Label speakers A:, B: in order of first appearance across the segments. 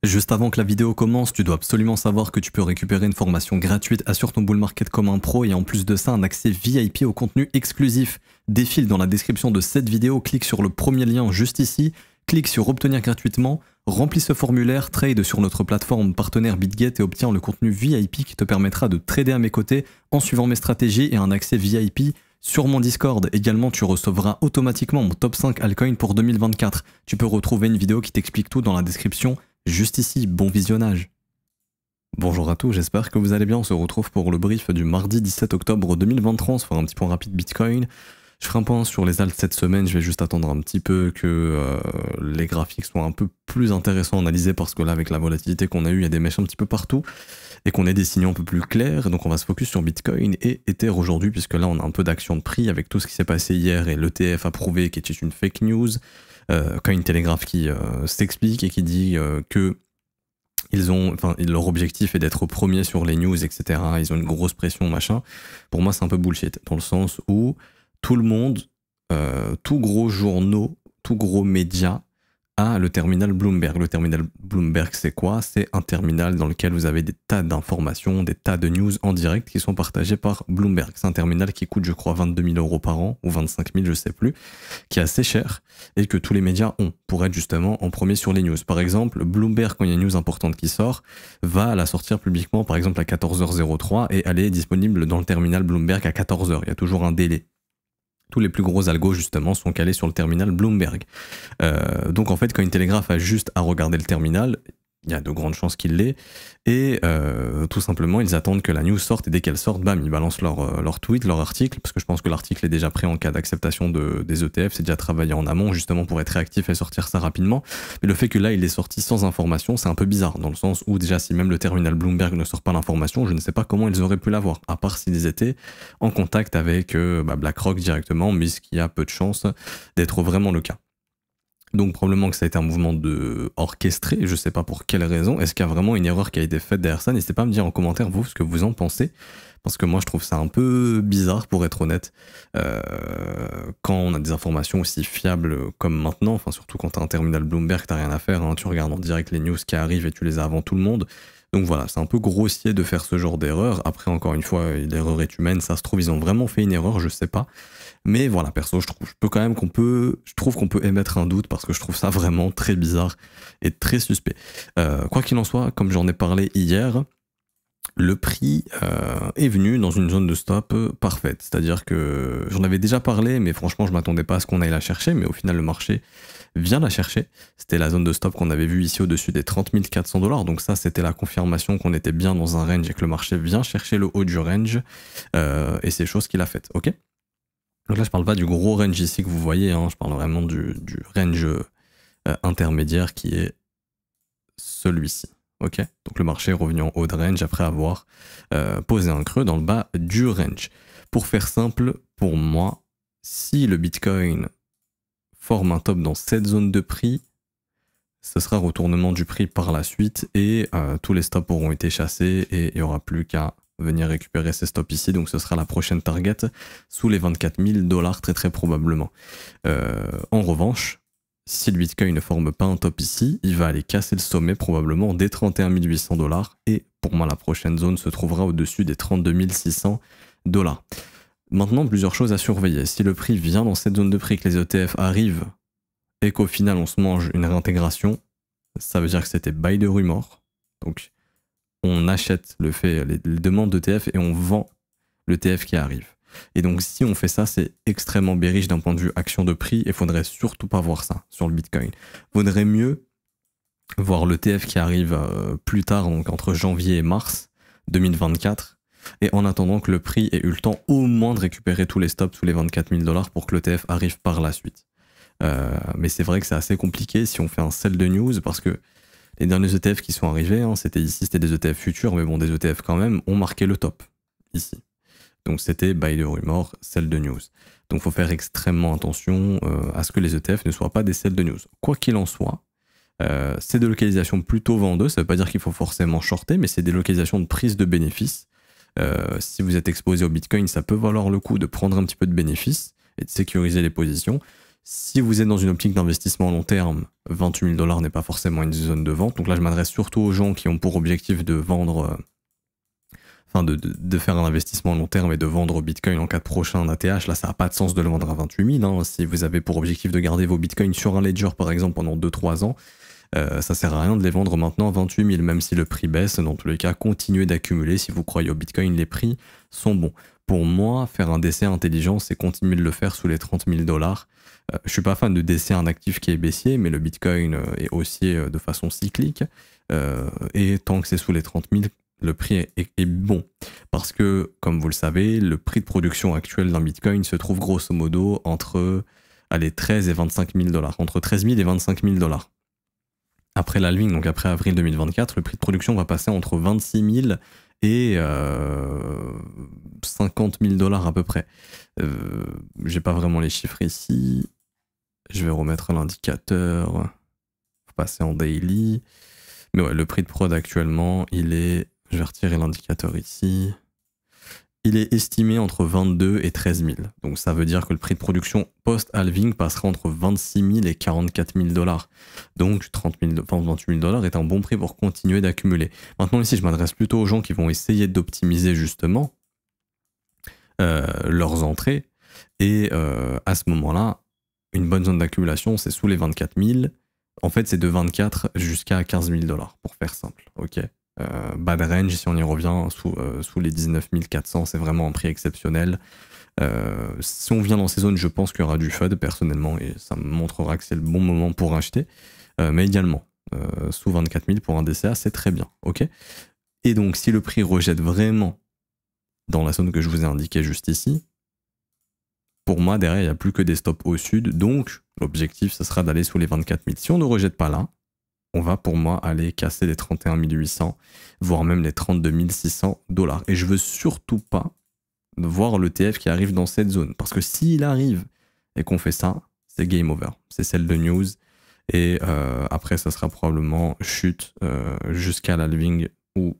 A: Juste avant que la vidéo commence, tu dois absolument savoir que tu peux récupérer une formation gratuite Assure ton bull market comme un pro et en plus de ça un accès VIP au contenu exclusif. Défile dans la description de cette vidéo, clique sur le premier lien juste ici, clique sur obtenir gratuitement, remplis ce formulaire, trade sur notre plateforme partenaire BitGet et obtiens le contenu VIP qui te permettra de trader à mes côtés en suivant mes stratégies et un accès VIP sur mon Discord. Également, tu recevras automatiquement mon top 5 altcoin pour 2024. Tu peux retrouver une vidéo qui t'explique tout dans la description juste ici. Bon visionnage. Bonjour à tous, j'espère que vous allez bien. On se retrouve pour le brief du mardi 17 octobre 2023. On se fera un petit point rapide Bitcoin. Je ferai un point sur les alts cette semaine. Je vais juste attendre un petit peu que les graphiques soient un peu plus intéressants à analyser parce que là, avec la volatilité qu'on a eue, il y a des mèches un petit peu partout et qu'on ait des signaux un peu plus clairs. Donc on va se focus sur Bitcoin et Ether aujourd'hui puisque là, on a un peu d'action de prix avec tout ce qui s'est passé hier et l'ETF approuvé qui était une fake news. Cointelegraph qui s'explique et qui dit que leur objectif est d'être premier sur les news, etc. Ils ont une grosse pression, machin. Pour moi, c'est un peu bullshit, dans le sens où tout le monde, tout gros journaux, tout gros média a le terminal Bloomberg. Le terminal Bloomberg, c'est quoi? C'est un terminal dans lequel vous avez des tas d'informations, des tas de news en direct qui sont partagées par Bloomberg. C'est un terminal qui coûte, je crois, 22 000 € par an, ou 25 000, je sais plus, qui est assez cher et que tous les médias ont pour être justement en premier sur les news. Par exemple, Bloomberg, quand il y a une news importante qui sort, va la sortir publiquement, par exemple, à 14h03 et elle est disponible dans le terminal Bloomberg à 14h. Il y a toujours un délai. Tous les plus gros algos, justement, sont calés sur le terminal Bloomberg. Donc, en fait, quand Cointelegraph a juste à regarder le terminal, il y a de grandes chances qu'il l'ait, et tout simplement, ils attendent que la news sorte, et dès qu'elle sort, bam, ils balancent leur tweet, leur article, parce que je pense que l'article est déjà prêt en cas d'acceptation des ETF, c'est déjà travaillé en amont, justement, pour être réactif et sortir ça rapidement. Mais le fait que là, il est sorti sans information, c'est un peu bizarre, dans le sens où, déjà, si même le terminal Bloomberg ne sort pas l'information, je ne sais pas comment ils auraient pu l'avoir, à part s'ils étaient en contact avec BlackRock directement, mais ce qui a peu de chances d'être vraiment le cas. Donc probablement que ça a été un mouvement orchestré, je sais pas pour quelle raison. Est-ce qu'il y a vraiment une erreur qui a été faite derrière ça? N'hésitez pas à me dire en commentaire vous ce que vous en pensez, parce que moi je trouve ça un peu bizarre pour être honnête, quand on a des informations aussi fiables comme maintenant, enfin surtout quand t'as un terminal Bloomberg, t'as rien à faire, hein, tu regardes en direct les news qui arrivent et tu les as avant tout le monde. Donc voilà, c'est un peu grossier de faire ce genre d'erreur. Après, encore une fois, l'erreur est humaine, ça se trouve, ils ont vraiment fait une erreur, je sais pas. Mais voilà, perso, je trouve qu'on peut émettre un doute parce que je trouve ça vraiment très bizarre et très suspect. Quoi qu'il en soit, comme j'en ai parlé hier, le prix est venu dans une zone de stop parfaite. C'est-à-dire que j'en avais déjà parlé, mais franchement, je m'attendais pas à ce qu'on aille la chercher, mais au final, le marché vient la chercher. C'était la zone de stop qu'on avait vue ici au-dessus des 30 400 $. Donc ça, c'était la confirmation qu'on était bien dans un range et que le marché vient chercher le haut du range. Et c'est chose qu'il a faite, ok? Donc là, je parle pas du gros range ici que vous voyez, hein, je parle vraiment du range intermédiaire qui est celui-ci. Ok, donc le marché est revenu en haut de range après avoir posé un creux dans le bas du range. Pour faire simple, pour moi, si le Bitcoin forme un top dans cette zone de prix, ce sera retournement du prix par la suite et tous les stops auront été chassés et il n'y aura plus qu'à venir récupérer ces stops ici. Donc ce sera la prochaine target sous les 24 000 $ très très probablement. En revanche, si le Bitcoin ne forme pas un top ici, il va aller casser le sommet probablement des 31 800 $ et pour moi la prochaine zone se trouvera au-dessus des 32 600 $. Maintenant, plusieurs choses à surveiller. Si le prix vient dans cette zone de prix, que les ETF arrivent et qu'au final on se mange une réintégration, ça veut dire que c'était buy de rumeur. Donc on achète les demandes d'ETF et on vend l'ETF qui arrive. Et donc si on fait ça, c'est extrêmement bearish d'un point de vue action de prix et il faudrait surtout pas voir ça sur le Bitcoin. Vaudrait mieux voir l'ETF qui arrive plus tard, donc entre janvier et mars 2024, et en attendant que le prix ait eu le temps au moins de récupérer tous les stops sous les 24 000 $ pour que l'ETF arrive par la suite. Mais c'est vrai que c'est assez compliqué si on fait un sell de news parce que les derniers ETF qui sont arrivés, hein, c'était des ETF futurs, mais bon, des ETF quand même, ont marqué le top ici. Donc c'était buy de rumor, sell de news. Donc il faut faire extrêmement attention à ce que les ETF ne soient pas des sell de news. Quoi qu'il en soit, c'est des localisations plutôt vendeuses, ça ne veut pas dire qu'il faut forcément shorter, mais c'est des localisations de prise de bénéfices. Si vous êtes exposé au Bitcoin, ça peut valoir le coup de prendre un petit peu de bénéfices et de sécuriser les positions. Si vous êtes dans une optique d'investissement à long terme, 28 000 $ n'est pas forcément une zone de vente. Donc là, je m'adresse surtout aux gens qui ont pour objectif de vendre, de faire un investissement à long terme et de vendre Bitcoin en cas de prochain ATH. Là, ça n'a pas de sens de le vendre à 28 000. Si vous avez pour objectif de garder vos Bitcoins sur un ledger, par exemple, pendant 2-3 ans, ça sert à rien de les vendre maintenant à 28 000, même si le prix baisse. Dans tous les cas, continuez d'accumuler. Si vous croyez au Bitcoin, les prix sont bons. Pour moi, faire un décès intelligent, c'est continuer de le faire sous les 30 000 $. Je suis pas fan de décès un actif qui est baissier, mais le Bitcoin est haussier de façon cyclique. Et tant que c'est sous les 30 000, le prix est bon. Parce que, comme vous le savez, le prix de production actuel d'un Bitcoin se trouve grosso modo entre 13 et 25 000 $. Entre 13 000 et 25 000 $. Après l'halving, donc après avril 2024, le prix de production va passer entre 26 000 et 50 000 $ à peu près. J'ai pas vraiment les chiffres ici. Je vais remettre l'indicateur. Faut passer en daily. Mais ouais, le prix de prod actuellement, il est... Je vais retirer l'indicateur ici. Il est estimé entre 22 et 13 000. Donc ça veut dire que le prix de production post-halving passera entre 26 000 et 44 000 $. Donc 28 000 $ est un bon prix pour continuer d'accumuler. Maintenant ici, je m'adresse plutôt aux gens qui vont essayer d'optimiser justement leurs entrées. Et à ce moment-là, une bonne zone d'accumulation, c'est sous les 24 000. En fait, c'est de 24 jusqu'à 15 000 $ pour faire simple. Ok. Bad range, si on y revient, sous les 19 400, c'est vraiment un prix exceptionnel. Si on vient dans ces zones, je pense qu'il y aura du FUD personnellement et ça me montrera que c'est le bon moment pour acheter. Mais également, sous 24 000 pour un DCA, c'est très bien. Ok. Et donc, si le prix rejette vraiment dans la zone que je vous ai indiquée juste ici, pour moi, derrière, il n'y a plus que des stops au sud. Donc, l'objectif, ce sera d'aller sous les 24 000. Si on ne rejette pas là, on va pour moi aller casser les 31 800, voire même les 32 600 $. Et je veux surtout pas voir l'ETF qui arrive dans cette zone. Parce que s'il arrive et qu'on fait ça, c'est game over. C'est celle de news. Et après, ça sera probablement chute jusqu'à l'halving ou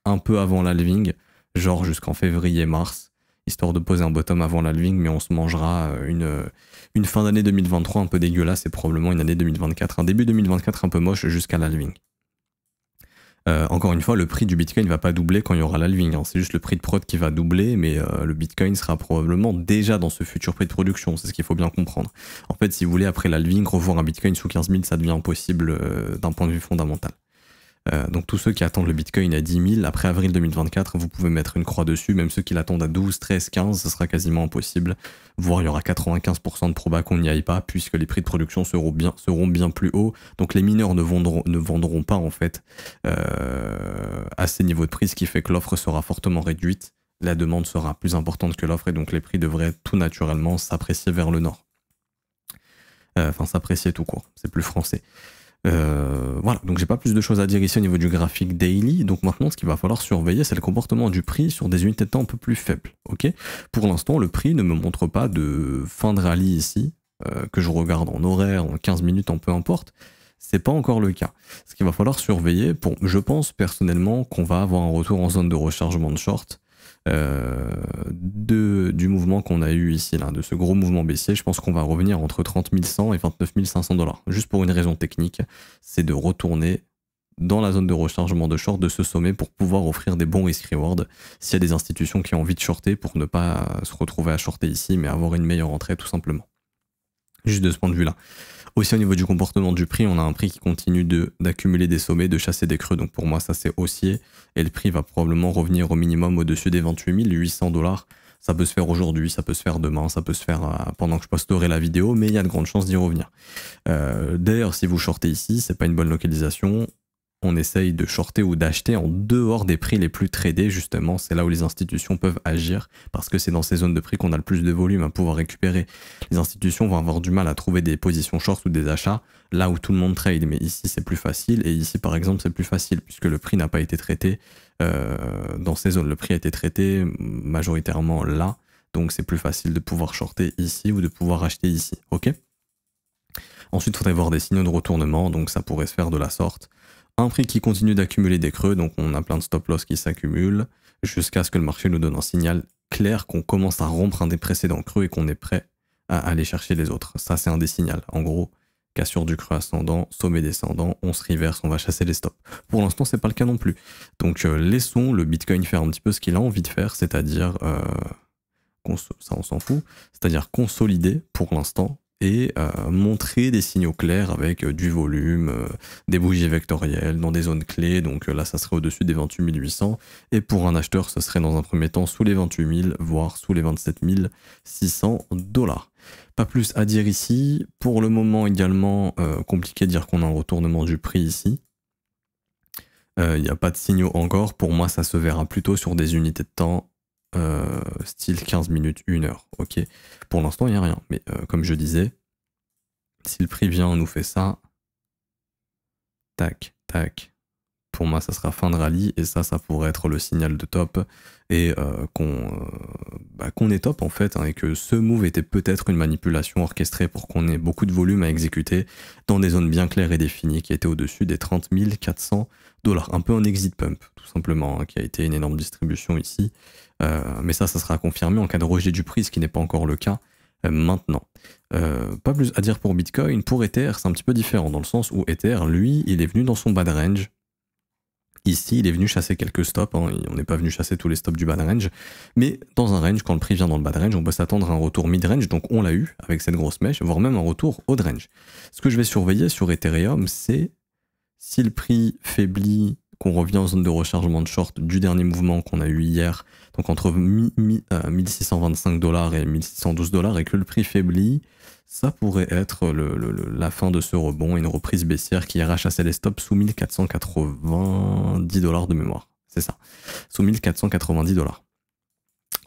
A: un peu avant l'halving, genre jusqu'en février-mars, histoire de poser un bottom avant l'halving, mais on se mangera une fin d'année 2023 un peu dégueulasse et probablement une année 2024, un début 2024 un peu moche jusqu'à l'halving. Encore une fois, le prix du Bitcoin ne va pas doubler quand il y aura l'halving, hein. C'est juste le prix de prod qui va doubler, mais le Bitcoin sera probablement déjà dans ce futur prix de production, c'est ce qu'il faut bien comprendre. En fait, si vous voulez, après l'halving, revoir un Bitcoin sous 15 000, ça devient impossible d'un point de vue fondamental. Donc tous ceux qui attendent le Bitcoin à 10 000, après avril 2024, vous pouvez mettre une croix dessus. Même ceux qui l'attendent à 12, 13, 15, ce sera quasiment impossible. Voire il y aura 95% de proba qu'on n'y aille pas, puisque les prix de production seront bien plus hauts. Donc les mineurs ne vendront pas en fait à ces niveaux de prix, ce qui fait que l'offre sera fortement réduite. La demande sera plus importante que l'offre et donc les prix devraient tout naturellement s'apprécier vers le nord. Enfin s'apprécier tout court, c'est plus français. Voilà, donc j'ai pas plus de choses à dire ici au niveau du graphique daily. Donc maintenant, ce qu'il va falloir surveiller, c'est le comportement du prix sur des unités de temps un peu plus faibles. Ok. Pour l'instant, le prix ne me montre pas de fin de rallye ici, que je regarde en horaire, en 15 minutes, en peu importe. C'est pas encore le cas. Ce qu'il va falloir surveiller, je pense personnellement qu'on va avoir un retour en zone de rechargement de short. Du mouvement qu'on a eu ici, là, de ce gros mouvement baissier, je pense qu'on va revenir entre 30 100 et 29 500 $. Juste pour une raison technique, c'est de retourner dans la zone de rechargement de short de ce sommet pour pouvoir offrir des bons risk-reward s'il y a des institutions qui ont envie de shorter pour ne pas se retrouver à shorter ici, mais avoir une meilleure entrée tout simplement. Juste de ce point de vue-là. Aussi au niveau du comportement du prix, on a un prix qui continue d'accumuler des sommets, de chasser des creux. Donc pour moi, ça c'est haussier. Et le prix va probablement revenir au minimum au-dessus des 28 800 $. Ça peut se faire aujourd'hui, ça peut se faire demain, ça peut se faire pendant que je posterai la vidéo, mais il y a de grandes chances d'y revenir. D'ailleurs, si vous shortez ici, c'est pas une bonne localisation. On essaye de shorter ou d'acheter en dehors des prix les plus tradés, justement. C'est là où les institutions peuvent agir, parce que c'est dans ces zones de prix qu'on a le plus de volume à pouvoir récupérer. Les institutions vont avoir du mal à trouver des positions short ou des achats, là où tout le monde trade. Mais ici, c'est plus facile, et ici, par exemple, c'est plus facile, puisque le prix n'a pas été traité dans ces zones. Le prix a été traité majoritairement là, donc c'est plus facile de pouvoir shorter ici ou de pouvoir acheter ici. Ok ? Ensuite, il faudrait voir des signaux de retournement, donc ça pourrait se faire de la sorte. Un prix qui continue d'accumuler des creux, donc on a plein de stop-loss qui s'accumulent, jusqu'à ce que le marché nous donne un signal clair qu'on commence à rompre un des précédents creux et qu'on est prêt à aller chercher les autres. Ça, c'est un des signaux. En gros, cassure du creux ascendant, sommet descendant, on se reverse, on va chasser les stops. Pour l'instant, c'est pas le cas non plus. Donc, laissons le Bitcoin faire un petit peu ce qu'il a envie de faire, c'est-à-dire, ça on s'en fout, c'est-à-dire consolider pour l'instant et montrer des signaux clairs avec du volume, des bougies vectorielles dans des zones clés. Donc là, ça serait au-dessus des 28 800. Et pour un acheteur, ce serait dans un premier temps sous les 28 000, voire sous les 27 600 $. Pas plus à dire ici. Pour le moment, également, compliqué de dire qu'on a un retournement du prix ici. Il n'y a pas de signaux encore. Pour moi, ça se verra plutôt sur des unités de temps style 15 minutes, 1 heure. Ok. Pour l'instant, il n'y a rien. Mais comme je disais, si le prix vient, on nous fait ça. Tac, tac. Pour moi, ça sera fin de rallye. Et ça pourrait être le signal de top. Et qu'on est top en fait. Hein, et que ce move était peut-être une manipulation orchestrée pour qu'on ait beaucoup de volume à exécuter dans des zones bien claires et définies qui étaient au-dessus des 30 400 $. Un peu un exit pump, tout simplement, hein, qui a été une énorme distribution ici. Mais ça sera confirmé en cas de rejet du prix, ce qui n'est pas encore le cas maintenant. Pas plus à dire pour Bitcoin. Pour Ether, c'est un petit peu différent, dans le sens où Ether, lui, il est venu dans son bad range. Ici, il est venu chasser quelques stops, hein. On n'est pas venu chasser tous les stops du bad range, mais dans un range, quand le prix vient dans le bad range, on peut s'attendre à un retour mid-range, donc on l'a eu avec cette grosse mèche, voire même un retour haut range. Ce que je vais surveiller sur Ethereum, c'est si le prix faiblit, qu'on revient en zone de rechargement de short du dernier mouvement qu'on a eu hier, donc entre 1625 $ et 1612 $, et que le prix faiblit, ça pourrait être la fin de ce rebond, une reprise baissière qui ira chasser les stops sous 1490 $ de mémoire. C'est ça, sous 1490 $.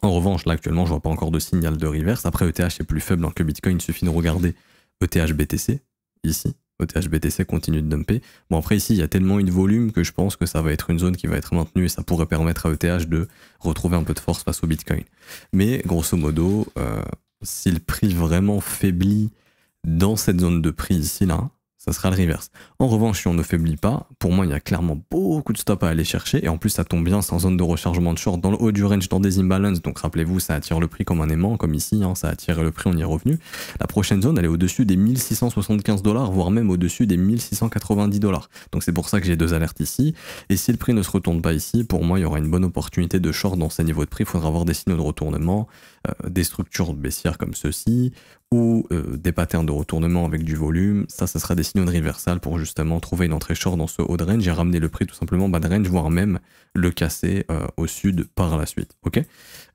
A: En revanche, là actuellement, je vois pas encore de signal de reverse. Après, ETH est plus faible que Bitcoin, il suffit de regarder ETH BTC, ici. ETH BTC continue de dumper. Bon, après ici, il y a tellement eu de volume que je pense que ça va être une zone qui va être maintenue et ça pourrait permettre à ETH de retrouver un peu de force face au Bitcoin. Mais grosso modo, si le prix vraiment faiblit dans cette zone de prix ici, là, ça sera le reverse. En revanche, si on ne faiblit pas, pour moi, il y a clairement beaucoup de stops à aller chercher. Et en plus, ça tombe bien, c'est en zone de rechargement de short dans le haut du range, dans des imbalances. Donc rappelez-vous, ça attire le prix comme un aimant, comme ici, hein, ça attire le prix, on y est revenu. La prochaine zone, elle est au-dessus des 1675 $, voire même au-dessus des 1690 $. Donc c'est pour ça que j'ai deux alertes ici. Et si le prix ne se retourne pas ici, pour moi, il y aura une bonne opportunité de short dans ces niveaux de prix. Il faudra avoir des signaux de retournement, des structures baissières comme ceci, ou des patterns de retournement avec du volume. Ça sera des signaux de reversal pour justement trouver une entrée short dans ce haut de range et ramener le prix tout simplement bas de range, voire même le casser au sud par la suite. Ok.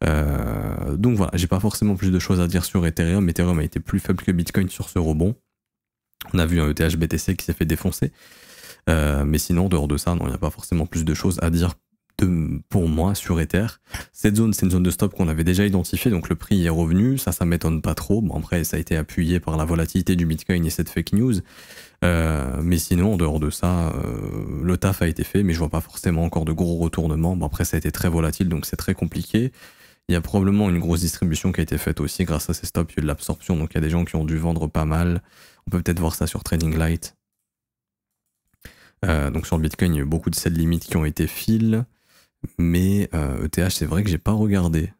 A: Donc voilà, j'ai pas forcément plus de choses à dire sur Ethereum. Ethereum a été plus faible que Bitcoin sur ce rebond. On a vu un ETH BTC qui s'est fait défoncer. Mais sinon, en dehors de ça, non, il n'y a pas forcément plus de choses à dire pour moi sur Ether. Cette zone, c'est une zone de stop qu'on avait déjà identifiée, donc le prix est revenu, ça m'étonne pas trop. Bon, après, ça a été appuyé par la volatilité du Bitcoin et cette fake news. Mais sinon, en dehors de ça, le taf a été fait, mais je vois pas forcément encore de gros retournements. Bon, après, ça a été très volatile, donc c'est très compliqué. Il y a probablement une grosse distribution qui a été faite aussi grâce à ces stops, il y a eu de l'absorption, donc il y a des gens qui ont dû vendre pas mal. On peut peut-être voir ça sur Trading Light. Donc sur le Bitcoin, il y a eu beaucoup de sell limites qui ont été fill. Mais ETH, c'est vrai que j'ai pas regardé.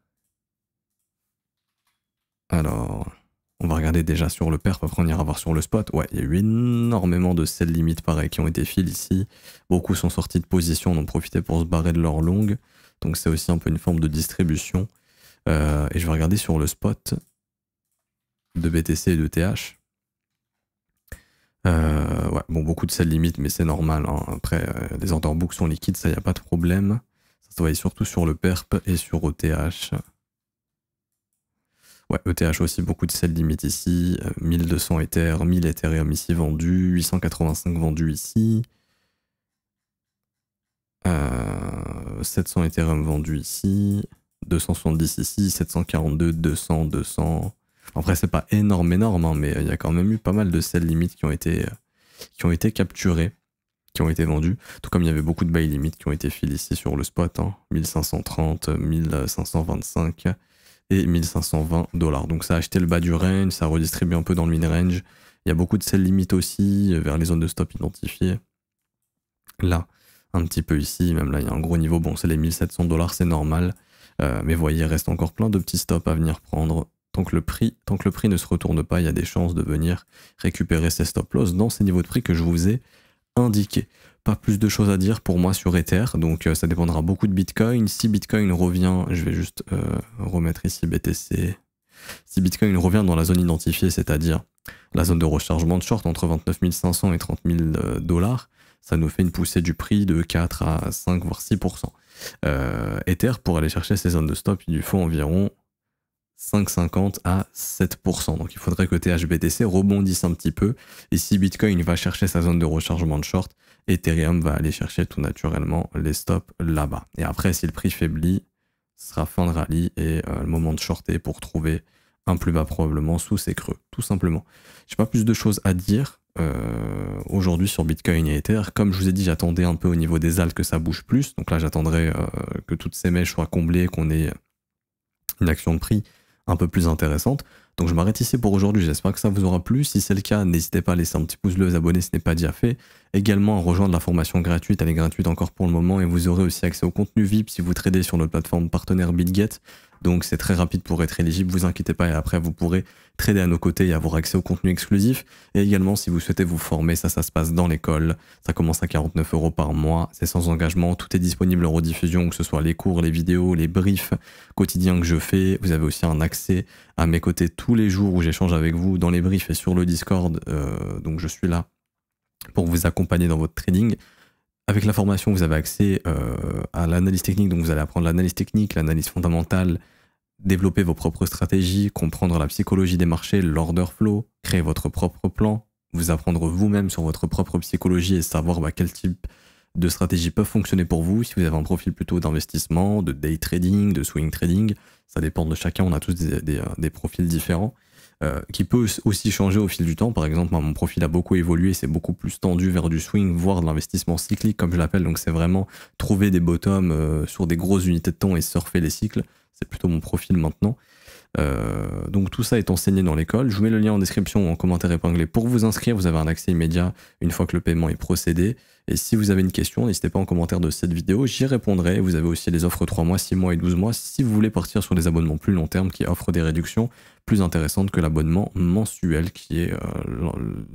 A: Alors, on va regarder déjà sur le perf, après on ira voir sur le spot. Ouais, il y a eu énormément de sell limites pareil qui ont été fill ici. Beaucoup sont sortis de position, on en profitait pour se barrer de leur longue. Donc c'est aussi un peu une forme de distribution. Et je vais regarder sur le spot de BTC et d'ETH. Ouais, bon, beaucoup de sell limites, mais c'est normal. Hein. Après, les order books sont liquides, ça y a pas de problème. Ça se voyait surtout sur le PERP et sur ETH. Ouais, ETH aussi, beaucoup de sell limit ici. 1200 Ether, 1000 Ethereum ici vendus, 885 vendus ici. 700 Ethereum vendus ici. 270 ici, 742, 200, 200. Après, c'est pas énorme, hein, mais il y a quand même eu pas mal de sell limit qui ont été capturés, qui ont été vendus, tout comme il y avait beaucoup de buy limit qui ont été fill ici sur le spot, hein, 1530, 1525 et 1520 $. Donc ça a acheté le bas du range, ça redistribue un peu dans le mid-range. Il y a beaucoup de sell limit aussi vers les zones de stop identifiées. Là, un petit peu ici, même là il y a un gros niveau, bon c'est les 1700 $, c'est normal. Mais voyez, il reste encore plein de petits stops à venir prendre tant que le prix ne se retourne pas, il y a des chances de venir récupérer ces stop loss dans ces niveaux de prix que je vous ai indiqués. Pas plus de choses à dire pour moi sur Ether, donc ça dépendra beaucoup de Bitcoin. Si Bitcoin revient, je vais juste remettre ici BTC. Si Bitcoin revient dans la zone identifiée, c'est-à-dire la zone de rechargement de short entre 29 500 et 30 000 $, ça nous fait une poussée du prix de 4 à 5 voire 6%. Ether, pour aller chercher ces zones de stop, il lui faut environ 5,50 à 7%. Donc il faudrait que THBTC rebondisse un petit peu. Et si Bitcoin va chercher sa zone de rechargement de short, Ethereum va aller chercher tout naturellement les stops là-bas. Et après, si le prix faiblit, ce sera fin de rallye et le moment de shorter pour trouver un plus bas probablement sous ces creux, tout simplement. J'ai pas plus de choses à dire aujourd'hui sur Bitcoin et Ether. Comme je vous ai dit, j'attendais un peu au niveau des alts que ça bouge plus. Donc là, j'attendrai que toutes ces mèches soient comblées, qu'on ait une action de prix un peu plus intéressante. Donc je m'arrête ici pour aujourd'hui, j'espère que ça vous aura plu. Si c'est le cas, n'hésitez pas à laisser un petit pouce bleu, vous abonner si ce n'est pas déjà fait. Également à rejoindre la formation gratuite, elle est gratuite encore pour le moment et vous aurez aussi accès au contenu VIP si vous tradez sur notre plateforme partenaire BitGet. Donc c'est très rapide pour être éligible, vous inquiétez pas, et après vous pourrez trader à nos côtés et avoir accès au contenu exclusif. Et également si vous souhaitez vous former, ça se passe dans l'école, ça commence à 49 € par mois, c'est sans engagement, tout est disponible en rediffusion, que ce soit les cours, les vidéos, les briefs quotidiens que je fais. Vous avez aussi un accès à mes côtés tous les jours où j'échange avec vous dans les briefs et sur le Discord, donc je suis là pour vous accompagner dans votre trading. Avec la formation, vous avez accès à l'analyse technique, donc vous allez apprendre l'analyse technique, l'analyse fondamentale, développer vos propres stratégies, comprendre la psychologie des marchés, l'order flow, créer votre propre plan, vous apprendre vous-même sur votre propre psychologie et savoir quel type de stratégies peuvent fonctionner pour vous. Si vous avez un profil plutôt d'investissement, de day trading, de swing trading, ça dépend de chacun, on a tous des profils différents. Qui peut aussi changer au fil du temps. Par exemple, mon profil a beaucoup évolué, c'est beaucoup plus tendu vers du swing, voire de l'investissement cyclique, comme je l'appelle. Donc c'est vraiment trouver des bottoms sur des grosses unités de temps et surfer les cycles. C'est plutôt mon profil maintenant. Donc tout ça est enseigné dans l'école. Je vous mets le lien en description ou en commentaire épinglé pour vous inscrire. Vous avez un accès immédiat une fois que le paiement est procédé. Et si vous avez une question, n'hésitez pas en commentaire de cette vidéo, j'y répondrai. Vous avez aussi les offres 3 mois, 6 mois et 12 mois si vous voulez partir sur des abonnements plus long terme qui offrent des réductions plus intéressantes que l'abonnement mensuel qui est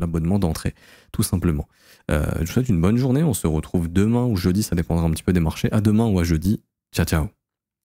A: l'abonnement d'entrée, tout simplement. Je vous souhaite une bonne journée. On se retrouve demain ou jeudi, ça dépendra un petit peu des marchés. À demain ou à jeudi. Ciao, ciao.